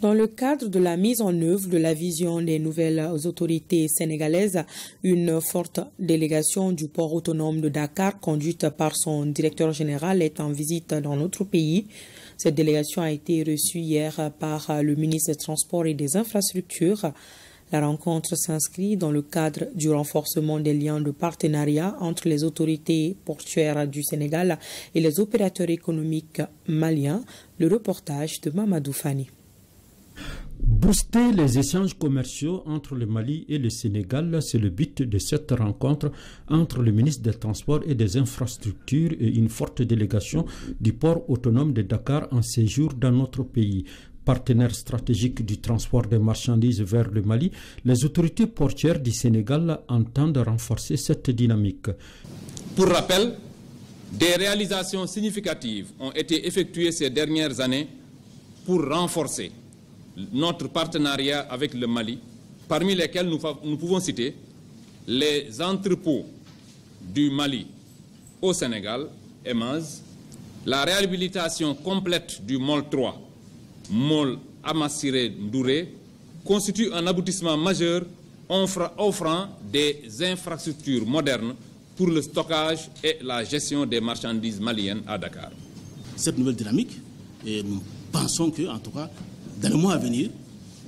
Dans le cadre de la mise en œuvre de la vision des nouvelles autorités sénégalaises, une forte délégation du port autonome de Dakar, conduite par son directeur général, est en visite dans notre pays. Cette délégation a été reçue hier par le ministre des Transports et des Infrastructures. La rencontre s'inscrit dans le cadre du renforcement des liens de partenariat entre les autorités portuaires du Sénégal et les opérateurs économiques maliens. Le reportage de Mamadou Fani. Booster les échanges commerciaux entre le Mali et le Sénégal, c'est le but de cette rencontre entre le ministre des Transports et des Infrastructures et une forte délégation du port autonome de Dakar en séjour dans notre pays. Partenaire stratégique du transport des marchandises vers le Mali, les autorités portuaires du Sénégal entendent renforcer cette dynamique. Pour rappel, des réalisations significatives ont été effectuées ces dernières années pour renforcer notre partenariat avec le Mali, parmi lesquels nous pouvons citer les entrepôts du Mali au Sénégal, EMAZ, la réhabilitation complète du MOL 3, MOL Amassiré Ndouré, constitue un aboutissement majeur offrant des infrastructures modernes pour le stockage et la gestion des marchandises maliennes à Dakar. Cette nouvelle dynamique, et nous pensons que, en tout cas, dans le mois à venir,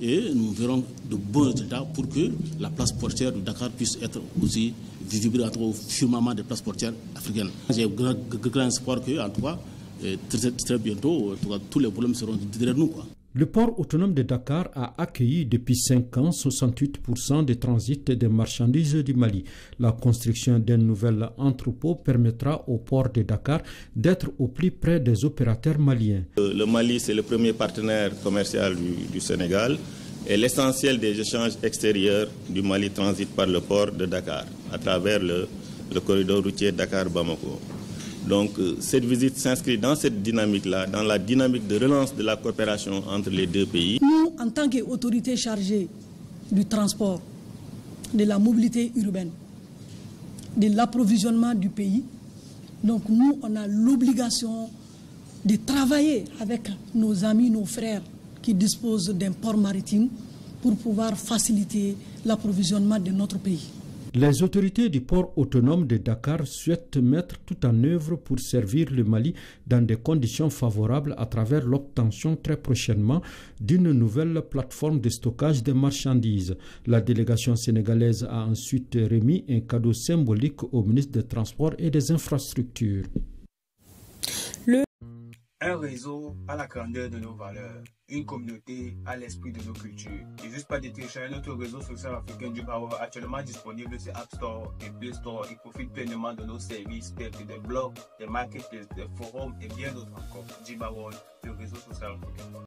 et nous verrons de bons résultats pour que la place portière de Dakar puisse être aussi visible au firmament des places portières africaines. J'ai grand espoir que, en tout cas, très bientôt, en tout cas, tous les problèmes seront derrière nous, quoi. Le port autonome de Dakar a accueilli depuis 5 ans 68% des transits des marchandises du Mali. La construction d'un nouvel entrepôt permettra au port de Dakar d'être au plus près des opérateurs maliens. Le Mali, c'est le premier partenaire commercial du Sénégal et l'essentiel des échanges extérieurs du Mali transite par le port de Dakar à travers le corridor routier Dakar-Bamako. Donc cette visite s'inscrit dans cette dynamique-là, dans la dynamique de relance de la coopération entre les deux pays. Nous, en tant qu'autorité chargée du transport, de la mobilité urbaine, de l'approvisionnement du pays, donc nous, on a l'obligation de travailler avec nos amis, nos frères qui disposent d'un port maritime pour pouvoir faciliter l'approvisionnement de notre pays. Les autorités du port autonome de Dakar souhaitent mettre tout en œuvre pour servir le Mali dans des conditions favorables à travers l'obtention très prochainement d'une nouvelle plateforme de stockage des marchandises. La délégation sénégalaise a ensuite remis un cadeau symbolique au ministre des Transports et des Infrastructures. Un réseau à la grandeur de nos valeurs, une communauté à l'esprit de nos cultures. Et juste pas de télécharger notre réseau social africain du Power, actuellement disponible sur App Store et Play Store. Il profite pleinement de nos services tels que des blogs, des marketplaces, des forums et bien d'autres encore. Jibawon, le réseau social africain.